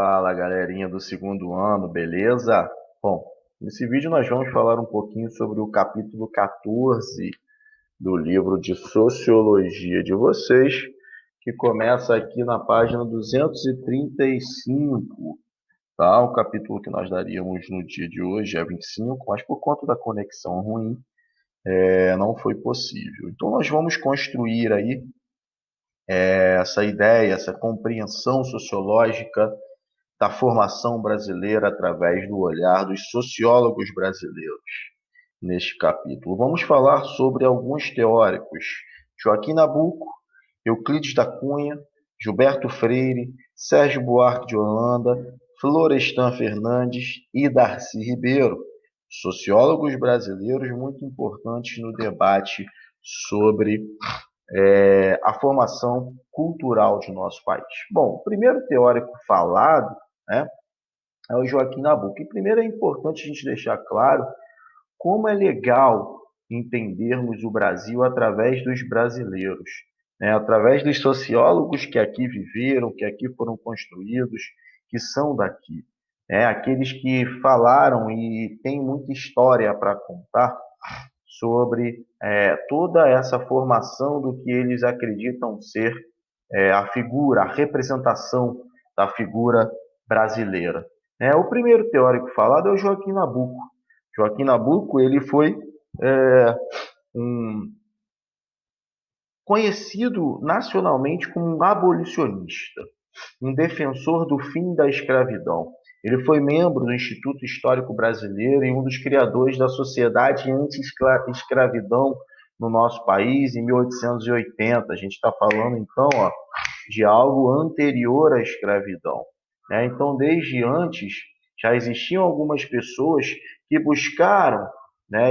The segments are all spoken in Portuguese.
Fala, galerinha do segundo ano, beleza? Bom, nesse vídeo nós vamos falar um pouquinho sobre o capítulo 14 do livro de Sociologia de vocês, que começa aqui na página 235, tá? O capítulo que nós daríamos no dia de hoje é 25, mas por conta da conexão ruim, não foi possível. Então nós vamos construir aí essa ideia, essa compreensão sociológica da formação brasileira através do olhar dos sociólogos brasileiros. Neste capítulo, vamos falar sobre alguns teóricos: Joaquim Nabuco, Euclides da Cunha, Gilberto Freire, Sérgio Buarque de Holanda, Florestan Fernandes e Darcy Ribeiro, sociólogos brasileiros muito importantes no debate sobre a formação cultural de nosso país. Bom, o primeiro teórico falado, né, é o Joaquim Nabuco. E primeiro é importante a gente deixar claro como é legal entendermos o Brasil através dos brasileiros, né? Através dos sociólogos que aqui viveram, que aqui foram construídos, que são daqui, né? Aqueles que falaram e têm muita história para contar sobre toda essa formação do que eles acreditam ser a figura, a representação da figura brasileira. O primeiro teórico falado é o Joaquim Nabuco. Joaquim Nabuco ele foi um conhecido nacionalmente como um abolicionista, um defensor do fim da escravidão. Ele foi membro do Instituto Histórico Brasileiro e um dos criadores da Sociedade Anti-Escravidão no nosso país em 1880. A gente está falando, então, de algo anterior à escravidão. Então, desde antes, já existiam algumas pessoas que buscaram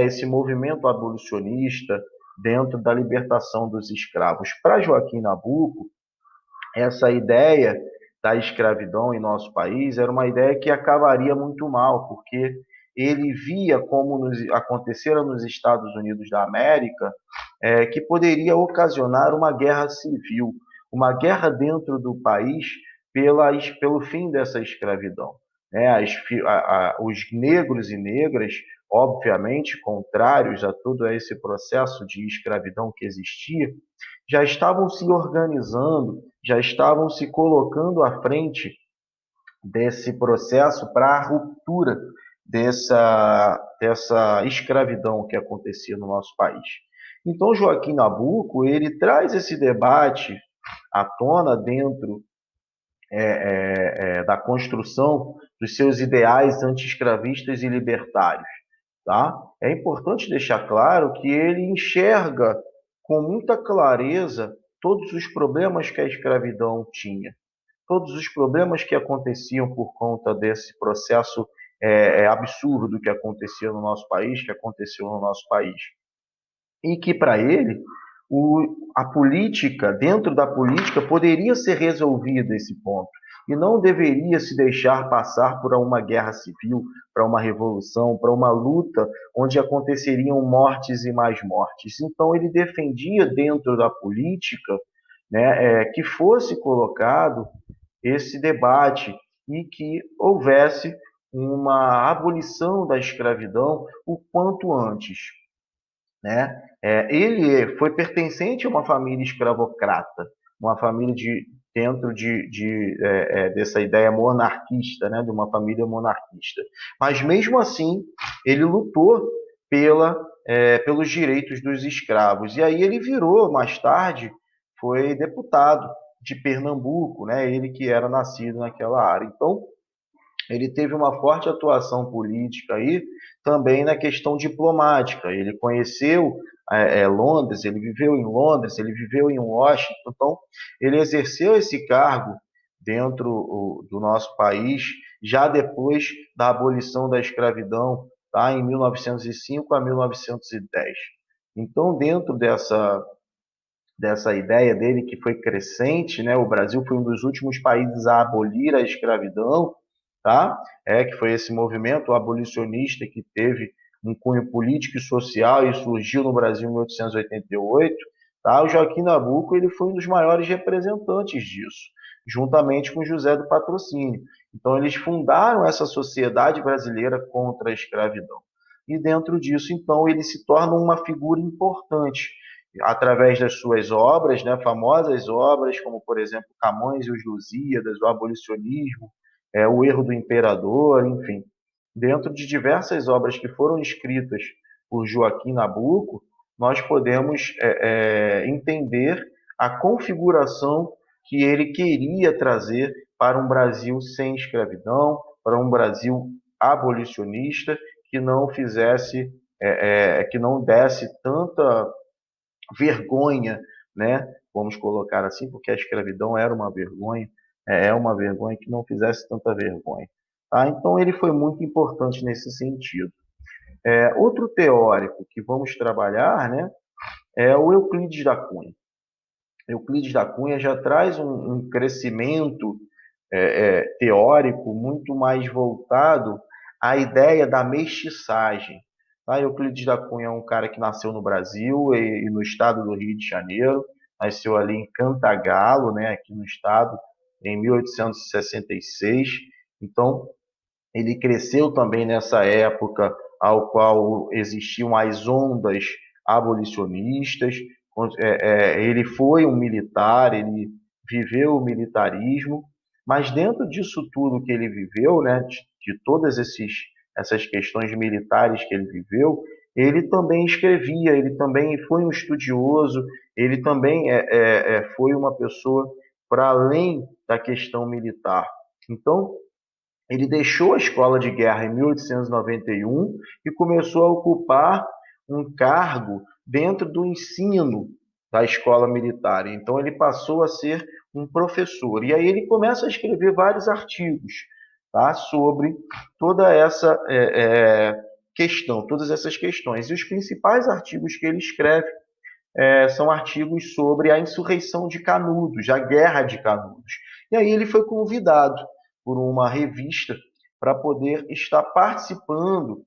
esse movimento abolicionista dentro da libertação dos escravos. Para Joaquim Nabuco, essa ideia da escravidão em nosso país era uma ideia que acabaria muito mal, porque ele via como acontecera nos Estados Unidos da América, que poderia ocasionar uma guerra civil, uma guerra dentro do país pelo fim dessa escravidão. Os negros e negras, obviamente, contrários a todo esse processo de escravidão que existia, já estavam se organizando, já estavam se colocando à frente desse processo para a ruptura dessa escravidão que acontecia no nosso país. Então, Joaquim Nabuco ele traz esse debate à tona dentro da construção dos seus ideais anti-escravistas e libertários. Tá? É importante deixar claro que ele enxerga com muita clareza todos os problemas que a escravidão tinha, todos os problemas que aconteciam por conta desse processo absurdo que acontecia no nosso país, que aconteceu no nosso país. E que, para ele, a política, dentro da política, poderia ser resolvido esse ponto. E não deveria se deixar passar por uma guerra civil, para uma revolução, para uma luta onde aconteceriam mortes e mais mortes. Então, ele defendia dentro da política que fosse colocado esse debate e que houvesse uma abolição da escravidão o quanto antes. Ele foi pertencente a uma família escravocrata, uma família dentro dessa ideia monarquista, de uma família monarquista. Mas, mesmo assim, ele lutou pelos direitos dos escravos. E aí ele virou, mais tarde, foi deputado de Pernambuco, ele que era nascido naquela área. Então, ele teve uma forte atuação política aí, também na questão diplomática. Ele conheceu Londres, ele viveu em Londres, ele viveu em Washington, então ele exerceu esse cargo dentro do nosso país, já depois da abolição da escravidão, tá, em 1905 a 1910. Então, dentro dessa ideia dele que foi crescente, o Brasil foi um dos últimos países a abolir a escravidão, tá? Que foi esse movimento abolicionista que teve um cunho político e social e surgiu no Brasil em 1888, tá? O Joaquim Nabuco ele foi um dos maiores representantes disso. juntamente com José do Patrocínio. Então, eles fundaram essa Sociedade Brasileira contra a Escravidão. E dentro disso, então, ele se torna uma figura importante, através das suas obras, né, famosas obras, como, por exemplo, Camões e os Lusíadas, o abolicionismo, o erro do imperador, enfim. Dentro de diversas obras que foram escritas por Joaquim Nabuco, nós podemos entender a configuração que ele queria trazer para um Brasil sem escravidão, para um Brasil abolicionista, que não fizesse, que não desse tanta vergonha, né? Vamos colocar assim, porque a escravidão era uma vergonha, é uma vergonha que não fizesse tanta vergonha. Tá? Então ele foi muito importante nesse sentido. Outro teórico que vamos trabalhar, né, é o Euclides da Cunha. Euclides da Cunha já traz um crescimento teórico muito mais voltado à ideia da mestiçagem. Tá? Euclides da Cunha é um cara que nasceu no Brasil e no estado do Rio de Janeiro, nasceu ali em Cantagalo, né, aqui no estado, em 1866. Então, ele cresceu também nessa época ao qual existiam as ondas abolicionistas. Ele foi um militar, ele viveu o militarismo, mas dentro disso tudo que ele viveu, né, de todas essas questões militares que ele viveu, ele também escrevia, ele também foi um estudioso, ele também foi uma pessoa para além da questão militar. Então, ele deixou a escola de guerra em 1891 e começou a ocupar um cargo dentro do ensino da escola militar. Então ele passou a ser um professor. E aí ele começa a escrever vários artigos, tá, sobre toda essa questão, todas essas questões. E os principais artigos que ele escreve são artigos sobre a insurreição de Canudos, a Guerra de Canudos. E aí ele foi convidado por uma revista para poder estar participando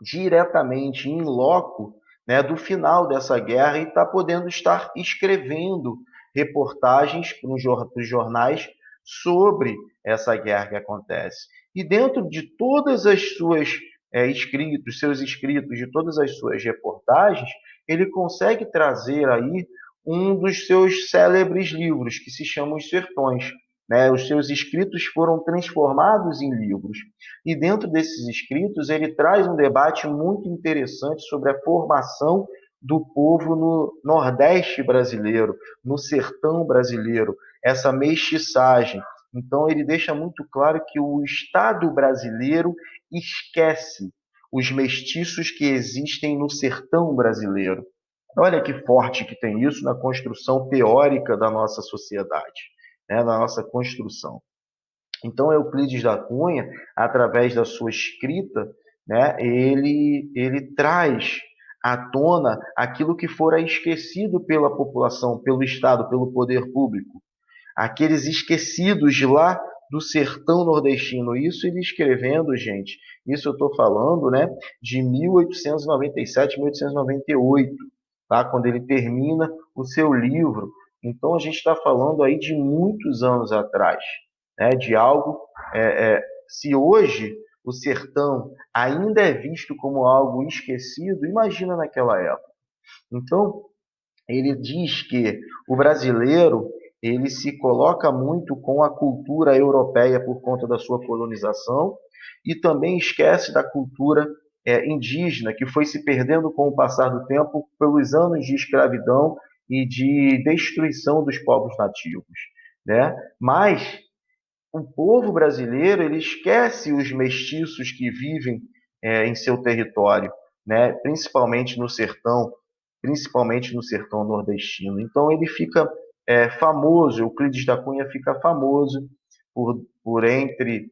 diretamente, em loco, né, do final dessa guerra e estar podendo estar escrevendo reportagens para os jornais sobre essa guerra que acontece. E dentro de todas as suas seus escritos, de todas as suas reportagens, ele consegue trazer aí um dos seus célebres livros, que se chama Os Sertões. Né? Os seus escritos foram transformados em livros. E dentro desses escritos, ele traz um debate muito interessante sobre a formação do povo no Nordeste brasileiro, no sertão brasileiro, essa mestiçagem. Então, ele deixa muito claro que o Estado brasileiro esquece os mestiços que existem no sertão brasileiro. Olha que forte que tem isso na construção teórica da nossa sociedade, né, na nossa construção. Então, Euclides da Cunha, através da sua escrita, né, ele traz à tona aquilo que fora esquecido pela população, pelo Estado, pelo poder público. Aqueles esquecidos de lá do sertão nordestino. Isso ele escrevendo, gente, isso eu estou falando, né, de 1897, 1898, tá? Quando ele termina o seu livro. Então, a gente está falando aí de muitos anos atrás, né, de algo, se hoje o sertão ainda é visto como algo esquecido, imagina naquela época. Então, ele diz que o brasileiro ele se coloca muito com a cultura europeia por conta da sua colonização e também esquece da cultura indígena, que foi se perdendo com o passar do tempo pelos anos de escravidão e de destruição dos povos nativos, né? Mas o povo brasileiro ele esquece os mestiços que vivem em seu território, né? Principalmente no sertão nordestino. Então ele fica famoso, Euclides da Cunha fica famoso por entre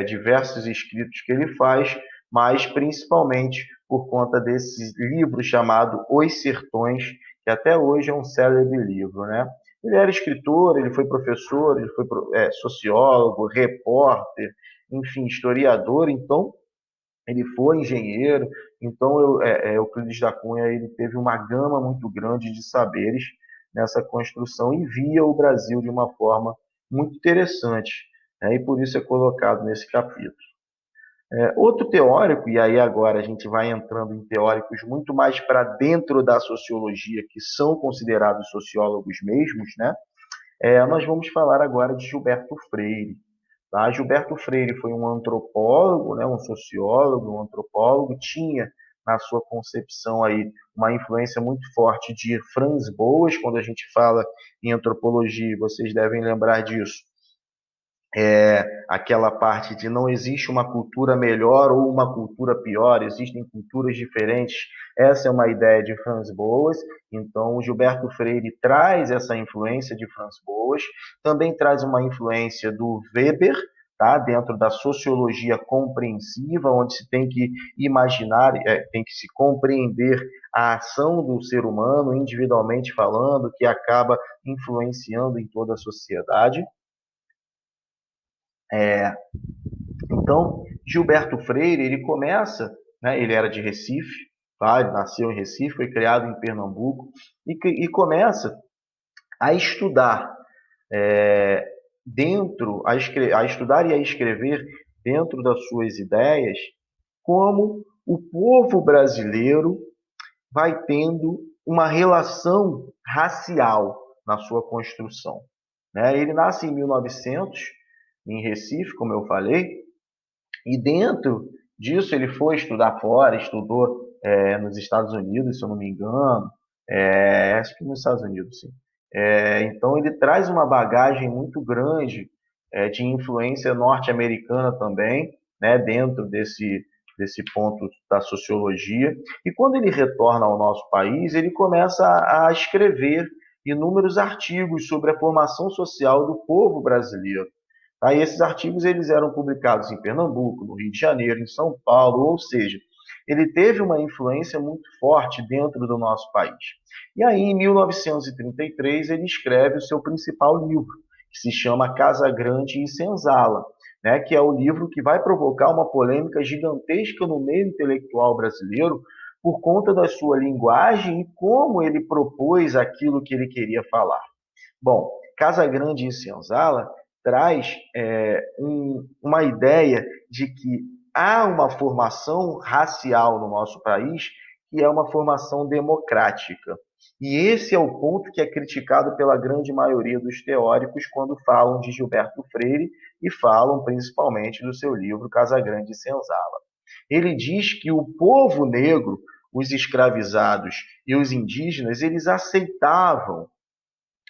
diversos escritos que ele faz, mas principalmente por conta desse livro chamado Os Sertões, que até hoje é um célebre livro, né? Ele era escritor, ele foi professor, ele foi sociólogo, repórter, enfim, historiador, então ele foi engenheiro, então Euclides da Cunha ele teve uma gama muito grande de saberes nessa construção e via o Brasil de uma forma muito interessante, né? E por isso é colocado nesse capítulo. Outro teórico, e aí agora a gente vai entrando em teóricos muito mais para dentro da sociologia, que são considerados sociólogos mesmos, né? Nós vamos falar agora de Gilberto Freire. Tá? Gilberto Freire foi um antropólogo, né, um sociólogo, um antropólogo, tinha na sua concepção aí uma influência muito forte de Franz Boas. Quando a gente fala em antropologia, vocês devem lembrar disso. Aquela parte de não existe uma cultura melhor ou uma cultura pior, existem culturas diferentes. Essa é uma ideia de Franz Boas. Então, o Gilberto Freire traz essa influência de Franz Boas, também traz uma influência do Weber, tá? Dentro da sociologia compreensiva, onde se tem que imaginar, tem que se compreender a ação do ser humano, individualmente falando, que acaba influenciando em toda a sociedade. Então, Gilberto Freire, ele começa, né, ele era de Recife, tá? Ele nasceu em Recife, foi criado em Pernambuco, e começa a estudar a estudar e a escrever dentro das suas ideias como o povo brasileiro vai tendo uma relação racial na sua construção. Né? Ele nasce em 1900, em Recife, como eu falei, e dentro disso ele foi estudar fora, estudou nos Estados Unidos, se eu não me engano, acho que nos Estados Unidos, sim. Então ele traz uma bagagem muito grande de influência norte-americana também, né, dentro desse ponto da sociologia. E quando ele retorna ao nosso país, ele começa a escrever inúmeros artigos sobre a formação social do povo brasileiro. Aí esses artigos eles eram publicados em Pernambuco, no Rio de Janeiro, em São Paulo, ou seja, ele teve uma influência muito forte dentro do nosso país. E aí, em 1933, ele escreve o seu principal livro, que se chama Casa Grande e Senzala, né, que é o livro que vai provocar uma polêmica gigantesca no meio intelectual brasileiro por conta da sua linguagem e como ele propôs aquilo que ele queria falar. Bom, Casa Grande e Senzala traz uma ideia de que há uma formação racial no nosso país que é uma formação democrática. E esse é o ponto que é criticado pela grande maioria dos teóricos quando falam de Gilberto Freire e falam principalmente do seu livro Casa Grande e Senzala. Ele diz que o povo negro, os escravizados e os indígenas, eles aceitavam,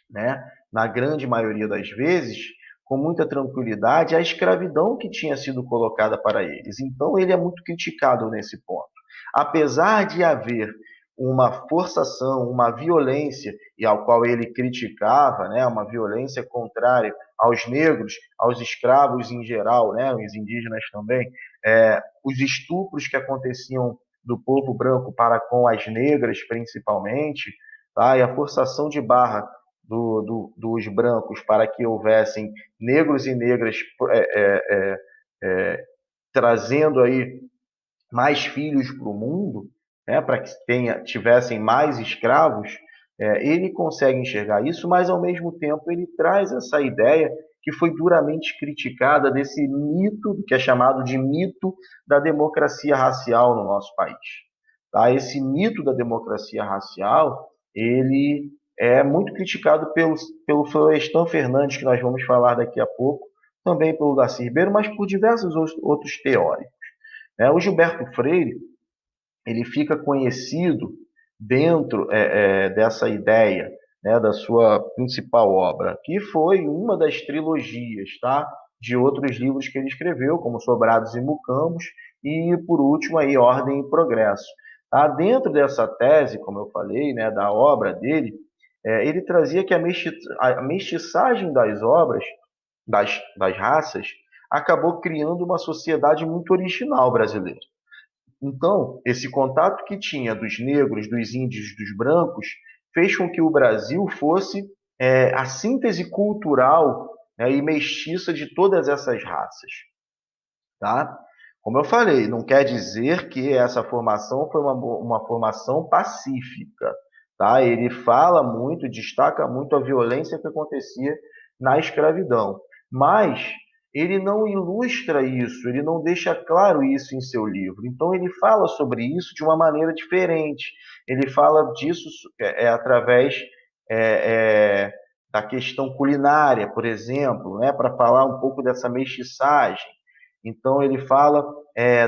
né, na grande maioria das vezes, com muita tranquilidade, a escravidão que tinha sido colocada para eles. Então, ele é muito criticado nesse ponto. Apesar de haver uma forçação, uma violência, e ao qual ele criticava, né, uma violência contrária aos negros, aos escravos em geral, né, os indígenas também, os estupros que aconteciam do povo branco para com as negras, principalmente, tá, e a forçação de barra dos brancos para que houvessem negros e negras é, trazendo aí mais filhos para o mundo, né, para que tivessem mais escravos, ele consegue enxergar isso, mas ao mesmo tempo ele traz essa ideia que foi duramente criticada desse mito, que é chamado de mito da democracia racial no nosso país. Tá? Esse mito da democracia racial, ele é muito criticado pelo Florestan Fernandes, que nós vamos falar daqui a pouco, também pelo Darcy Ribeiro, mas por diversos outros teóricos. O Gilberto Freire ele fica conhecido dentro dessa ideia, né, da sua principal obra, que foi uma das trilogias, tá, de outros livros que ele escreveu, como Sobrados e Mucambos, e por último aí Ordem e Progresso. Tá? Dentro dessa tese, como eu falei, né, da obra dele, ele trazia que a mestiçagem das obras, das raças, acabou criando uma sociedade muito original brasileira. Então, esse contato que tinha dos negros, dos índios, dos brancos, fez com que o Brasil fosse a síntese cultural, né, e mestiça de todas essas raças. Tá? Como eu falei, não quer dizer que essa formação foi uma formação pacífica. Tá? Ele fala muito, destaca muito a violência que acontecia na escravidão. Mas ele não ilustra isso, ele não deixa claro isso em seu livro. Então ele fala sobre isso de uma maneira diferente. Ele fala disso através é, é, da questão culinária, por exemplo, né, para falar um pouco dessa mestiçagem. Então ele fala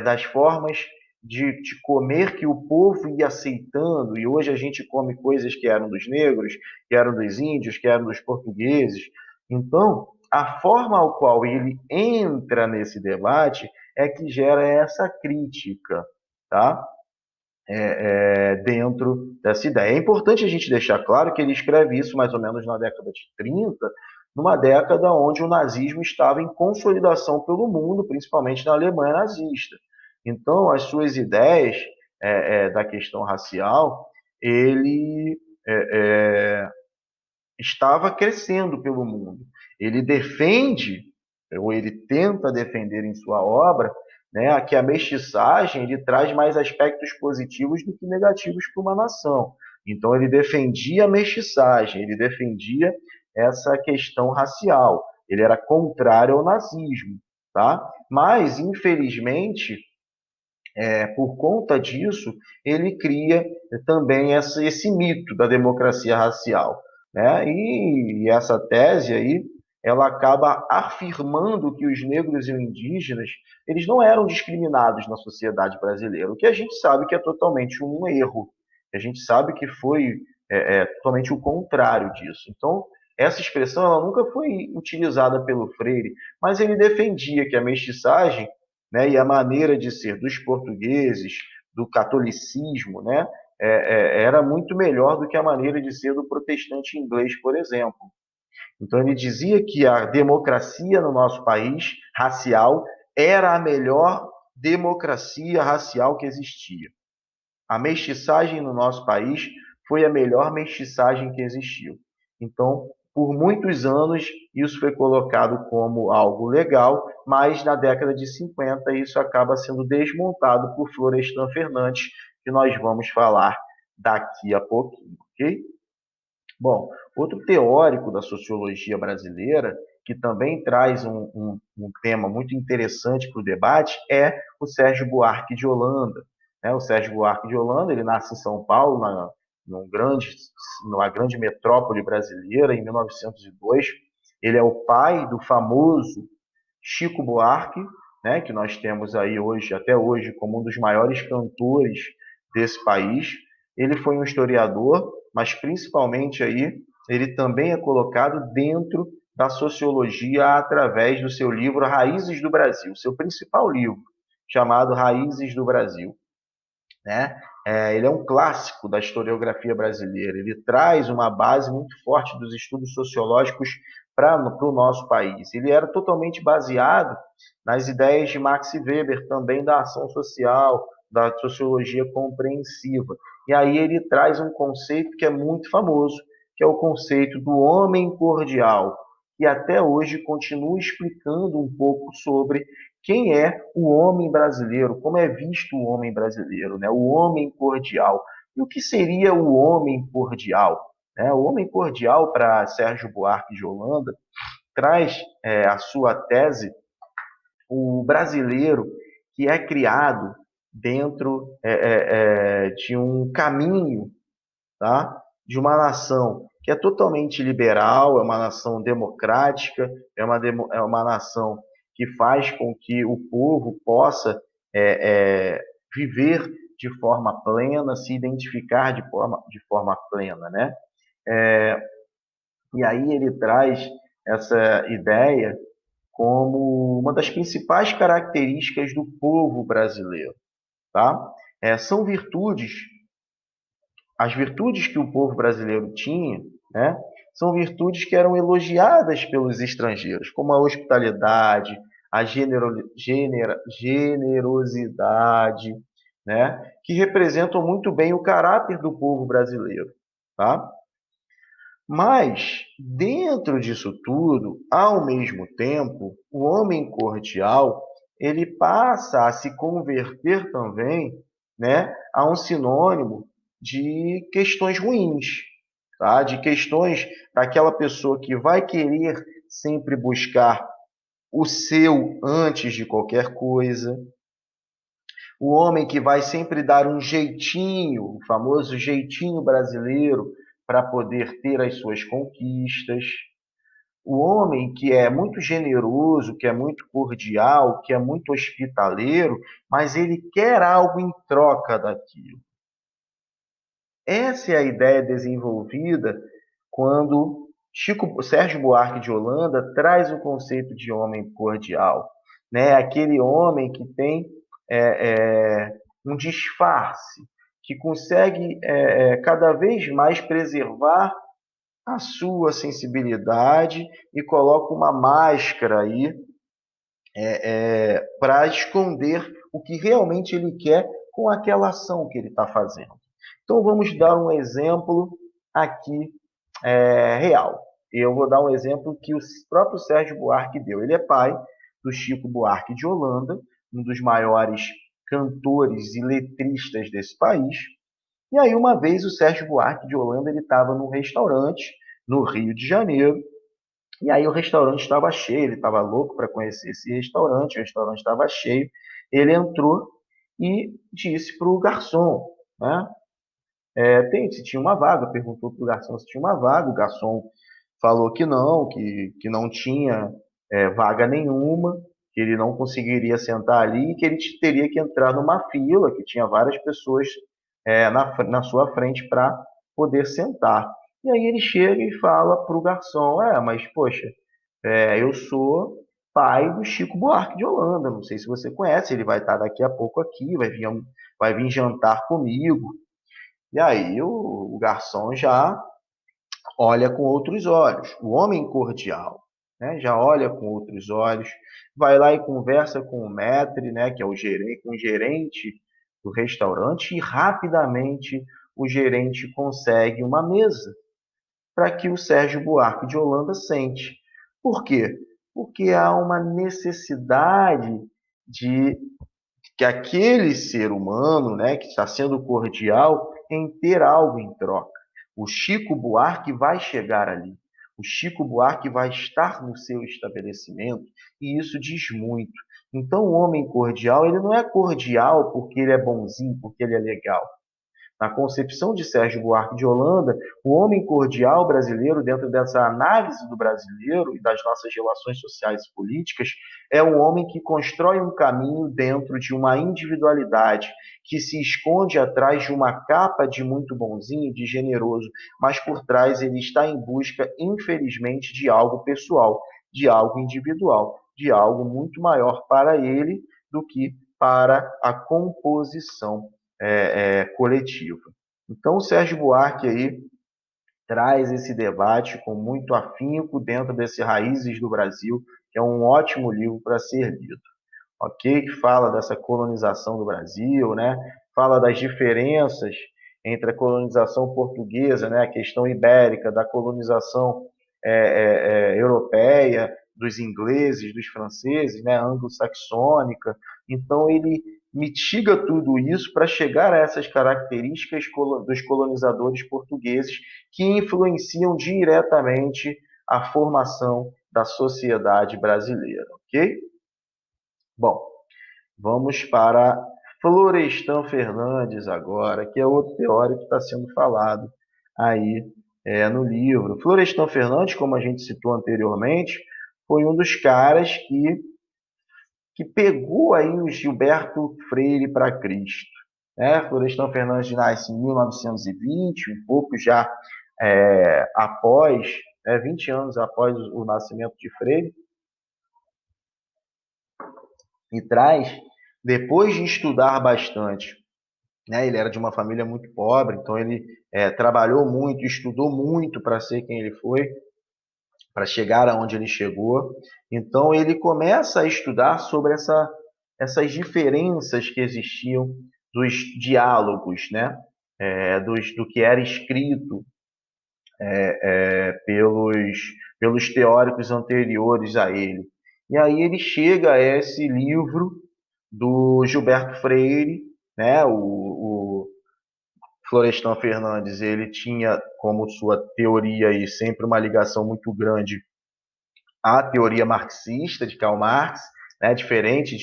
das formas de comer que o povo ia aceitando, e hoje a gente come coisas que eram dos negros, que eram dos índios, que eram dos portugueses. Então, a forma ao qual ele entra nesse debate é que gera essa crítica, tá? Dentro dessa ideia. É importante a gente deixar claro que ele escreve isso mais ou menos na década de 30, numa década onde o nazismo estava em consolidação pelo mundo, principalmente na Alemanha nazista. Então, as suas ideias da questão racial, ele estava crescendo pelo mundo. Ele defende, ou ele tenta defender em sua obra, né, que a mestiçagem ele traz mais aspectos positivos do que negativos para uma nação. Então ele defendia a mestiçagem, ele defendia essa questão racial. Ele era contrário ao nazismo, tá? Mas infelizmente por conta disso, ele cria também esse mito da democracia racial, né? E essa tese aí, ela acaba afirmando que os negros e os indígenas, eles não eram discriminados na sociedade brasileira, o que a gente sabe que é totalmente um erro. A gente sabe que foi totalmente o contrário disso. Então, essa expressão ela nunca foi utilizada pelo Freire, mas ele defendia que a mestiçagem, né, e a maneira de ser dos portugueses, do catolicismo, né, era muito melhor do que a maneira de ser do protestante inglês, por exemplo. Então ele dizia que a democracia no nosso país, racial, era a melhor democracia racial que existia. A mestiçagem no nosso país foi a melhor mestiçagem que existiu. Então, por muitos anos, isso foi colocado como algo legal, mas na década de 50 isso acaba sendo desmontado por Florestan Fernandes, que nós vamos falar daqui a pouquinho, ok? Bom, outro teórico da sociologia brasileira, que também traz um tema muito interessante para o debate, é o Sérgio Buarque de Holanda. O Sérgio Buarque de Holanda, ele nasce em São Paulo, numa grande metrópole brasileira, em 1902. Ele é o pai do famoso Chico Buarque, né, que nós temos aí hoje, até hoje, como um dos maiores cantores desse país. Ele foi um historiador, mas principalmente aí ele também é colocado dentro da sociologia através do seu livro Raízes do Brasil, seu principal livro, chamado Raízes do Brasil, né? Ele é um clássico da historiografia brasileira. Ele traz uma base muito forte dos estudos sociológicos para o nosso país. Ele era totalmente baseado nas ideias de Max Weber, também da ação social, da sociologia compreensiva. E aí ele traz um conceito que é muito famoso, que é o conceito do homem cordial, que até hoje continua explicando um pouco sobre quem é o homem brasileiro, como é visto o homem brasileiro, né? O homem cordial. E o que seria o homem cordial? O homem cordial, para Sérgio Buarque de Holanda, traz a sua tese o brasileiro que é criado dentro de um caminho, tá? De uma nação que é totalmente liberal, é uma nação democrática, é uma nação que faz com que o povo possa viver de forma plena, se identificar de forma plena, né? E aí ele traz essa ideia como uma das principais características do povo brasileiro, tá? São virtudes, as virtudes que o povo brasileiro tinha, né? São virtudes que eram elogiadas pelos estrangeiros, como a hospitalidade, a generosidade, né? Que representam muito bem o caráter do povo brasileiro, tá? Mas, dentro disso tudo, ao mesmo tempo, o homem cordial, ele passa a se converter também, né, a um sinônimo de questões ruins, tá? De questões daquela pessoa que vai querer sempre buscar o seu antes de qualquer coisa. O homem que vai sempre dar um jeitinho, o famoso jeitinho brasileiro, para poder ter as suas conquistas. O homem que é muito generoso, que é muito cordial, que é muito hospitaleiro, mas ele quer algo em troca daquilo. Essa é a ideia desenvolvida quando Sérgio Buarque de Holanda traz o conceito de homem cordial, né? Aquele homem que tem um disfarce, que consegue cada vez mais preservar a sua sensibilidade e coloca uma máscara aí para esconder o que realmente ele quer com aquela ação que ele está fazendo. Então vamos dar um exemplo aqui real. Eu vou dar um exemplo que o próprio Sérgio Buarque deu. Ele é pai do Chico Buarque de Holanda, um dos maiores cantores e letristas desse país. E aí uma vez o Sérgio Buarque de Holanda ele estava num restaurante no Rio de Janeiro. E aí o restaurante estava cheio, ele estava louco para conhecer esse restaurante, o restaurante estava cheio. Ele entrou e disse para o garçom, né? Se tinha uma vaga, perguntou para o garçom se tinha uma vaga, o garçom falou que não tinha vaga nenhuma, que ele não conseguiria sentar ali, que ele teria que entrar numa fila, que tinha várias pessoas na sua frente para poder sentar. E aí ele chega e fala para o garçom, mas poxa, eu sou pai do Chico Buarque de Holanda, não sei se você conhece, ele vai estar daqui a pouco aqui, vai vir jantar comigo. E aí o garçom já olha com outros olhos, o homem cordial, né? Já olha com outros olhos, vai lá e conversa com o maître, né? Que é com o gerente do restaurante, e rapidamente o gerente consegue uma mesa para que o Sérgio Buarque de Holanda sente. Por quê? Porque há uma necessidade de que aquele ser humano, né, que está sendo cordial, em ter algo em troca. O Chico Buarque vai chegar ali. O Chico Buarque vai estar no seu estabelecimento e isso diz muito. Então, o homem cordial, ele não é cordial porque ele é bonzinho, porque ele é legal. Na concepção de Sérgio Buarque de Holanda, o homem cordial brasileiro, dentro dessa análise do brasileiro e das nossas relações sociais e políticas, é um homem que constrói um caminho dentro de uma individualidade, que se esconde atrás de uma capa de muito bonzinho, de generoso, mas por trás ele está em busca, infelizmente, de algo pessoal, de algo individual, de algo muito maior para ele do que para a composição coletiva. Então, o Sérgio Buarque aí traz esse debate com muito afinco dentro desse Raízes do Brasil, que é um ótimo livro para ser lido. Ok? Que fala dessa colonização do Brasil, né? Fala das diferenças entre a colonização portuguesa, né? A questão ibérica, da colonização europeia, dos ingleses, dos franceses, né? Anglo-saxônica. Então, ele mitiga tudo isso para chegar a essas características dos colonizadores portugueses que influenciam diretamente a formação da sociedade brasileira, ok? Bom, vamos para Florestan Fernandes agora, que é outro teórico que está sendo falado aí no livro. Florestan Fernandes, como a gente citou anteriormente, foi um dos caras que pegou aí o Gilberto Freire para Cristo. Florestan Fernandes nasce em 1920, um pouco já após, 20 anos após o nascimento de Freire, e traz, depois de estudar bastante, né, ele era de uma família muito pobre, então ele trabalhou muito, estudou muito para ser quem ele foi, para chegar aonde ele chegou. Então ele começa a estudar sobre essas diferenças que existiam dos diálogos, né, do que era escrito pelos teóricos anteriores a ele. E aí ele chega a esse livro do Gilberto Freire, né? O Florestan Fernandes, ele tinha como sua teoria aí sempre uma ligação muito grande a teoria marxista de Karl Marx, né, diferente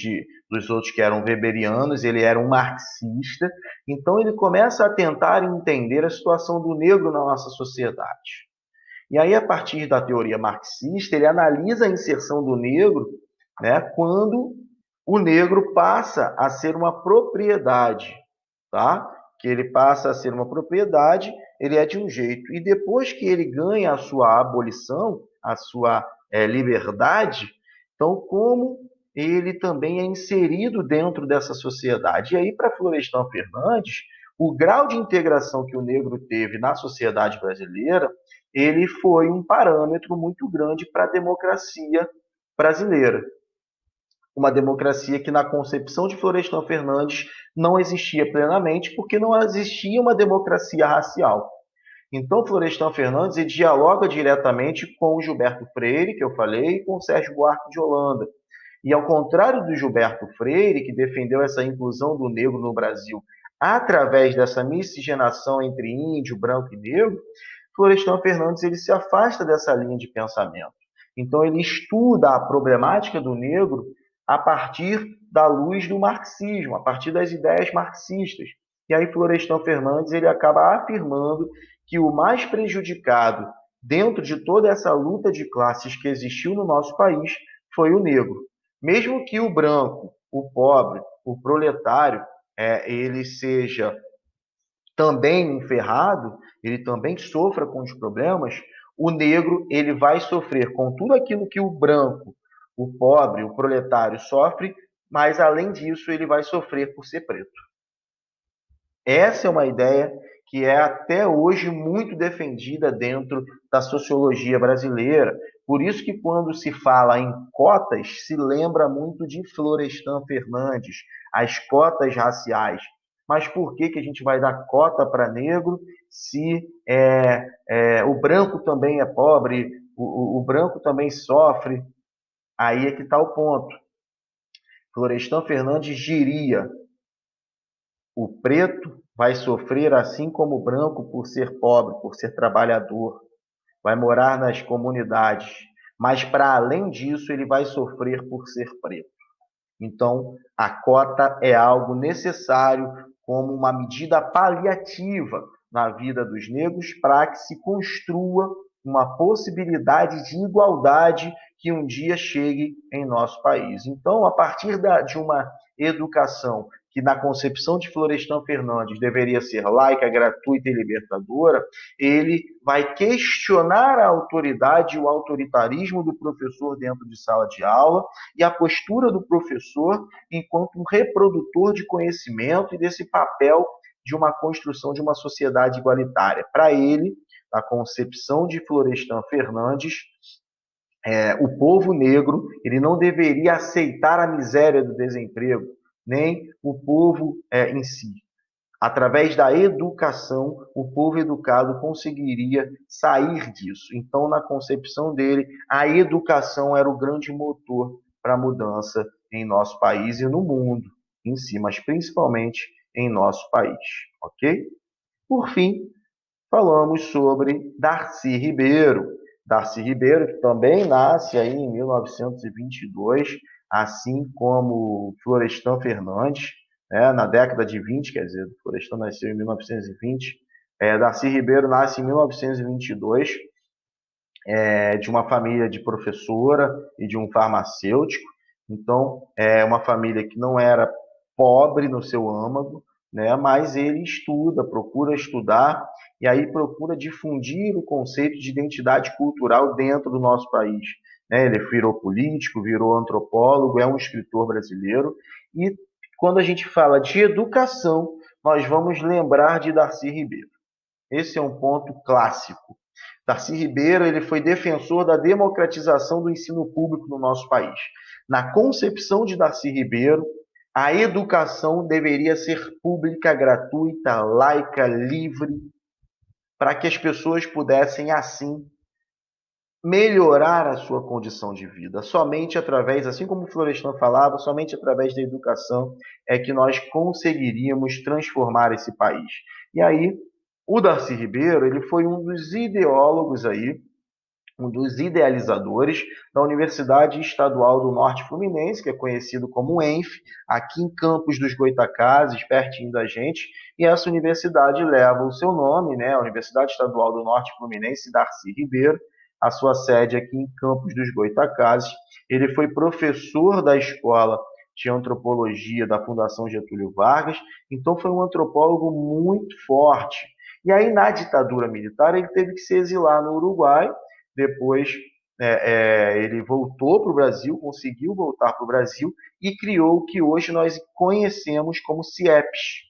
dos outros que eram weberianos, ele era um marxista. Então ele começa a tentar entender a situação do negro na nossa sociedade. E aí, a partir da teoria marxista, ele analisa a inserção do negro, né, quando o negro passa a ser uma propriedade, tá? Que ele passa a ser uma propriedade, ele é de um jeito. E depois que ele ganha a sua abolição, a sua liberdade, então como ele também é inserido dentro dessa sociedade. E aí, para Florestan Fernandes, o grau de integração que o negro teve na sociedade brasileira, ele foi um parâmetro muito grande para a democracia brasileira. Uma democracia que, na concepção de Florestan Fernandes, não existia plenamente, porque não existia uma democracia racial. Então, Florestan Fernandes ele dialoga diretamente com o Gilberto Freire, que eu falei, e com o Sérgio Buarque de Holanda. E ao contrário do Gilberto Freire, que defendeu essa inclusão do negro no Brasil através dessa miscigenação entre índio, branco e negro, Florestan Fernandes ele se afasta dessa linha de pensamento. Então ele estuda a problemática do negro a partir da luz do marxismo, a partir das ideias marxistas. E aí Florestan Fernandes ele acaba afirmando que o mais prejudicado dentro de toda essa luta de classes que existiu no nosso país foi o negro. Mesmo que o branco, o pobre, o proletário, ele seja também enferrado, ele também sofra com os problemas, o negro ele vai sofrer com tudo aquilo que o branco, o pobre, o proletário sofre, mas além disso ele vai sofrer por ser preto. Essa é uma ideia que é até hoje muito defendida dentro da sociologia brasileira. Por isso que quando se fala em cotas, se lembra muito de Florestan Fernandes, as cotas raciais. Mas por que a gente vai dar cota para negro se o branco também é pobre, o branco também sofre? Aí é que está o ponto. Florestan Fernandes diria: o preto vai sofrer assim como o branco por ser pobre, por ser trabalhador, vai morar nas comunidades, mas para além disso ele vai sofrer por ser preto. Então, a cota é algo necessário como uma medida paliativa na vida dos negros para que se construa uma possibilidade de igualdade que um dia chegue em nosso país. Então, a partir de uma educação que na concepção de Florestan Fernandes deveria ser laica, gratuita e libertadora, ele vai questionar a autoridade e o autoritarismo do professor dentro de sala de aula e a postura do professor enquanto um reprodutor de conhecimento e desse papel de uma construção de uma sociedade igualitária. Para ele, a concepção de Florestan Fernandes, o povo negro ele não deveria aceitar a miséria do desemprego, nem o povo em si. Através da educação, o povo educado conseguiria sair disso. Então, na concepção dele, a educação era o grande motor para a mudança em nosso país e no mundo em si, mas principalmente em nosso país, ok? Por fim, falamos sobre Darcy Ribeiro. Darcy Ribeiro, que também nasce aí em 1922, assim como Florestan Fernandes, né, na década de 20, quer dizer, Florestan nasceu em 1920, Darcy Ribeiro nasce em 1922, de uma família de professora e de um farmacêutico, então é uma família que não era pobre no seu âmago, né, mas ele estuda, procura estudar e aí procura difundir o conceito de identidade cultural dentro do nosso país. Né? Ele virou político, virou antropólogo, é um escritor brasileiro e quando a gente fala de educação, nós vamos lembrar de Darcy Ribeiro. Esse é um ponto clássico. Darcy Ribeiro ele foi defensor da democratização do ensino público no nosso país. Na concepção de Darcy Ribeiro, a educação deveria ser pública, gratuita, laica, livre, para que as pessoas pudessem, assim, melhorar a sua condição de vida. Somente através, assim como o Florestan falava, somente através da educação é que nós conseguiríamos transformar esse país. E aí, o Darcy Ribeiro ele foi um dos ideólogos aí um dos idealizadores da Universidade Estadual do Norte Fluminense, que é conhecido como UENF, aqui em Campos dos Goytacazes, pertinho da gente, e essa universidade leva o seu nome, né, a Universidade Estadual do Norte Fluminense, Darcy Ribeiro, a sua sede aqui em Campos dos Goytacazes. Ele foi professor da Escola de Antropologia da Fundação Getúlio Vargas, então foi um antropólogo muito forte. E aí, na ditadura militar, ele teve que se exilar no Uruguai. Depois ele voltou para o Brasil, conseguiu voltar para o Brasil e criou o que hoje nós conhecemos como CIEPs.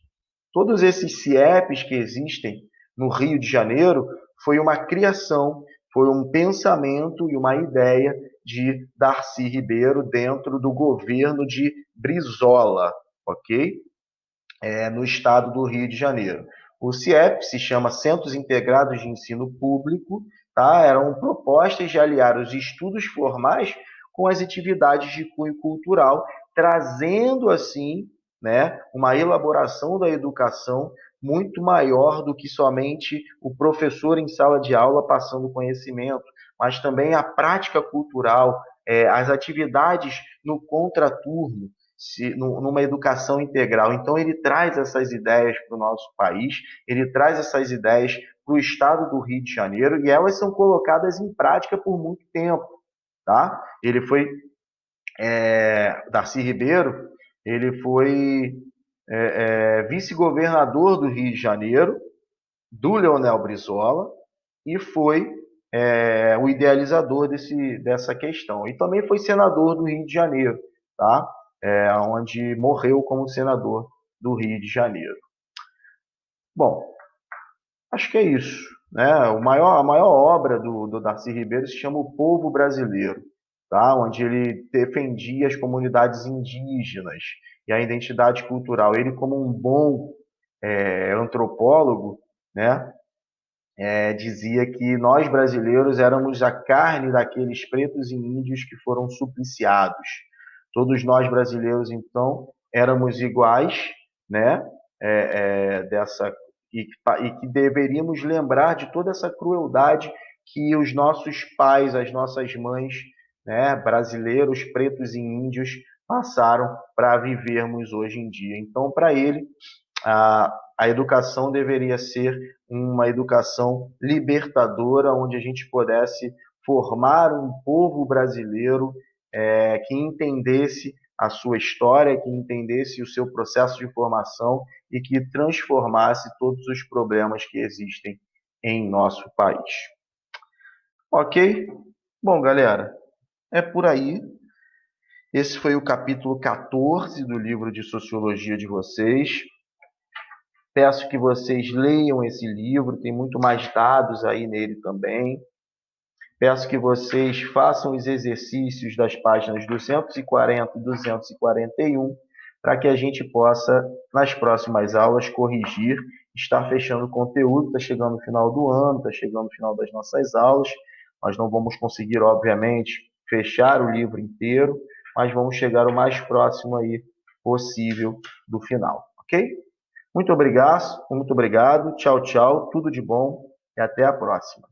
Todos esses CIEPs que existem no Rio de Janeiro foi uma criação, foi um pensamento e uma ideia de Darcy Ribeiro dentro do governo de Brizola, ok? No estado do Rio de Janeiro. O CIEP se chama Centros Integrados de Ensino Público, tá? Eram propostas de aliar os estudos formais com as atividades de cunho cultural, trazendo assim, né, uma elaboração da educação muito maior do que somente o professor em sala de aula passando conhecimento, mas também a prática cultural, as atividades no contraturno, numa educação integral. Então, ele traz essas ideias para o nosso país, ele traz essas ideias para o estado do Rio de Janeiro e elas são colocadas em prática por muito tempo. Tá? Ele foi, Darcy Ribeiro, ele foi vice-governador do Rio de Janeiro, do Leonel Brizola, e foi o idealizador dessa questão. E também foi senador do Rio de Janeiro, tá? Onde morreu como senador do Rio de Janeiro. Bom, acho que é isso. Né? A maior obra do Darcy Ribeiro se chama O Povo Brasileiro, tá? Onde ele defendia as comunidades indígenas e a identidade cultural. Ele, como um bom antropólogo, né? Dizia que nós brasileiros éramos a carne daqueles pretos e índios que foram supliciados. Todos nós brasileiros, então, éramos iguais, né? Dessa e que deveríamos lembrar de toda essa crueldade que os nossos pais, as nossas mães, né, brasileiros, pretos e índios, passaram para vivermos hoje em dia. Então, para ele, a educação deveria ser uma educação libertadora, onde a gente pudesse formar um povo brasileiro que entendesse a sua história, que entendesse o seu processo de formação e que transformasse todos os problemas que existem em nosso país. Ok? Bom, galera, é por aí. Esse foi o capítulo 14 do livro de Sociologia de vocês. Peço que vocês leiam esse livro, tem muito mais dados aí nele também. Peço que vocês façam os exercícios das páginas 240 e 241, para que a gente possa, nas próximas aulas, corrigir, estar fechando o conteúdo. Está chegando o final do ano, está chegando o final das nossas aulas. Nós não vamos conseguir, obviamente, fechar o livro inteiro, mas vamos chegar o mais próximo aí possível do final, ok? Muito obrigado, tchau, tchau, tudo de bom e até a próxima.